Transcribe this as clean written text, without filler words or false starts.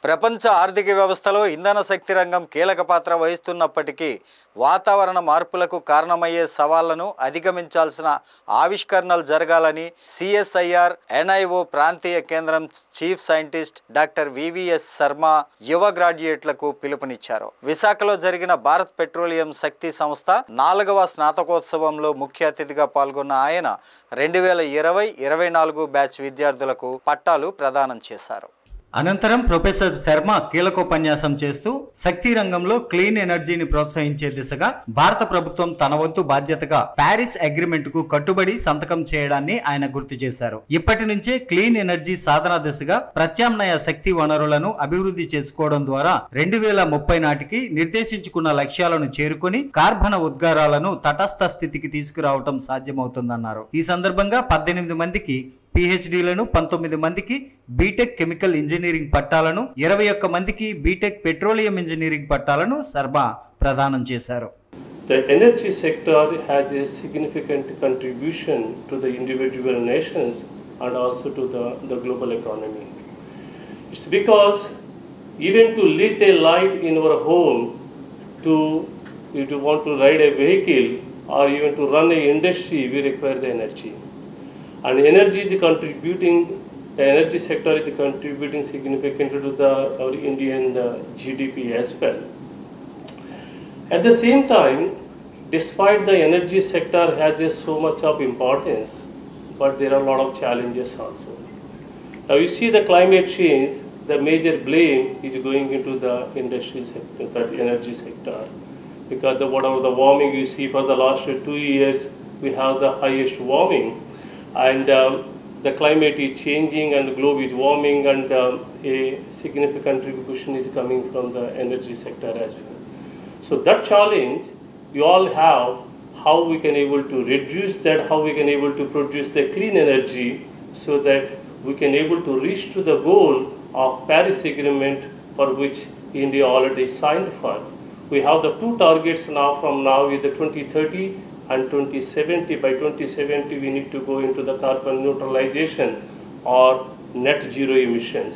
ప్రపంచ ఆర్థిక వ్యవస్థలో ఇంధన శక్తి రంగం కీలక పాత్ర వహిస్తున్నప్పటికీ వాతావరణ మార్పులకు కారణమయ్యే సవాళ్లను అధిగమించాల్సిన ఆవిష్కరణలు జరగాలని సిఎస్ఐఆర్ ఎన్ఐఓ ప్రాంతీయ కేంద్రం chief scientist doctor VVS Sharma యువ గ్రాడ్యుయేట్లకు పిలుపునిచ్చారు. విశాఖలో జరిగిన భారత్ పెట్రోలియం శక్తి సంస్థ 4వ స్నాతకోత్సవంలో ముఖ్య అతిథిగా పాల్గొన్న ఆయన 2020-24 బ్యాచ్ విద్యార్థులకు పట్టాలు ప్రదానం చేశారు. అనంతరం ప్రొఫెసర్ శర్మ కీలకోపన్యాసం చేస్తూ శక్తి రంగంలో క్లీన్ ఎనర్జీని ప్రోత్సహించే దిశగా భారత ప్రభుత్వం తన వంతు బాధ్యతగా ప్యారిస్ అగ్రిమెంట్ కు కట్టుబడి సంతకం చేయడాన్ని ఆయన గుర్తు చేశారు. ఇప్పటి నుంచే క్లీన్ ఎనర్జీ సాధన దిశగా ప్రత్యామ్నాయ శక్తి వనరులను అభివృద్ధి చేసుకోవడం ద్వారా 2030 నాటికి నిర్దేశించుకున్న లక్ష్యాలను చేరుకుని కార్బన ఉద్గారాలను తటస్థ స్థితికి తీసుకురావడం సాధ్యమవుతుందన్నారు. ఈ సందర్భంగా 18 మందికి పిహెచ్డీలను, 19 మందికి బీటెక్ కెమికల్ ఇంజనీరింగ్ పట్టాలను, 21 మందికి బీటెక్ పెట్రోలియం ఇంజనీరింగ్ పట్టాలను శర్మ ప్రదానం చేశారు. The energy sector has a significant contribution to the individual nations and also to the global economy. It's because even to lit a light in our home, if you want to ride a vehicle or even to run an industry, we require the energy. And energy is contributing, the energy sector is contributing significantly to our Indian GDP as well. At the same time, despite the energy sector has so much of importance, but there are a lot of challenges also. Now you see the climate change, the major blame is going into the industry sector, the energy sector, because whatever the warming you see for the last 2 years, we have the highest warming. And the climate is changing and the globe is warming, and a significant contribution is coming from the energy sector as well. So that challenge we all have, how we can able to reduce that, how we can able to produce the clean energy so that we can able to reach to the goal of Paris Agreement, for which India already signed for. We have the 2 targets now from now with the 2030 and 2070. By 2070 we need to go into the carbon neutralization or net zero emissions.